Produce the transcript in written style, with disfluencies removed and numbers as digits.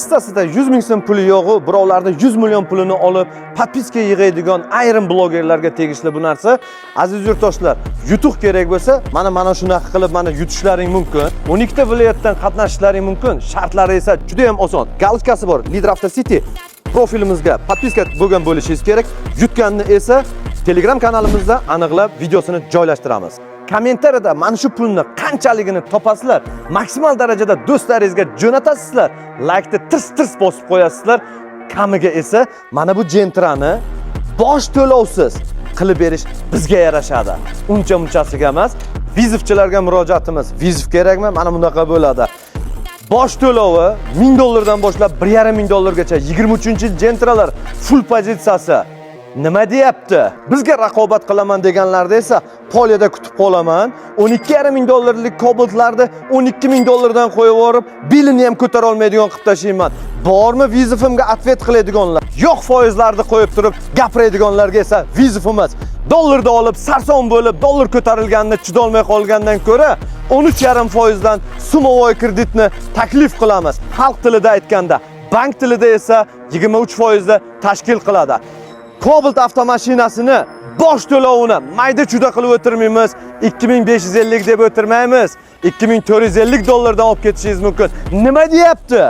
kassasida 100 ming so'm puli yo'q, birovlarda 100 million pulini olib, podpiska yig'aydigan ayrim blogerlarga tegishli bu narsa. Aziz yurtdoshlar, yutuq kerak bo'lsa, mana shunaqa qilib mana yutishlaring mumkin. 12 ta viloyatdan qatnashishlaring mumkin. Shartlari esa juda ham oson. Galochkasi bor. Leader Auto City profilimizga podpiska bo'lgan bo'lishingiz kerak. Yutganni esa Telegram kanalimizda aniqlab videosini joylashtiramiz. Kommentariyada mana shu pulni qanchaligini topasizlar, maksimal darajada do'stlaringizga jo'natasizlar, like-ni tirs bosib qo'yasizlar. Kamiga esa mana bu jentrani bosh to'lovsiz qilib berish bizga yarashadi. Uncha-munchasiga emas. Vizovchilarga murojaatimiz. Vizov kerakmi? Mana bunaqa bo'ladi. Bosh to'lovi $1000 dan boshlab $1,500 23-jentralar full pozitsiyasi. Nima deyapti? Bizga raqobat qilaman deganlarda esa poliyada kutib qolaman. $12,500 Cobaltlarni $12,000 dan qo'yib yorib, bilini ham ko'tara olmaydigan qilib tashlayman. Bormi Vizovimga atvet qiladiganlar? Yo'q, foizlarni qo'yib turib gapiradiganlarga esa Vizov emas. Dollarda olib, sarson bo'lib, dollar ko'tarilganini chidolmay qolgandan ko'ra 13,5% dan sumovoy kreditni taklif qilamiz. Xalq tilida aytganda, bank tilida esa 23% da tashkil qiladi. Cobalt avtomashinasini bosh to'lovini mayda-chuda qilib o'tirmaymiz. 2550 deb o'tirmaymiz. $2450 dan olib ketishingiz mumkin. Nima deyapti?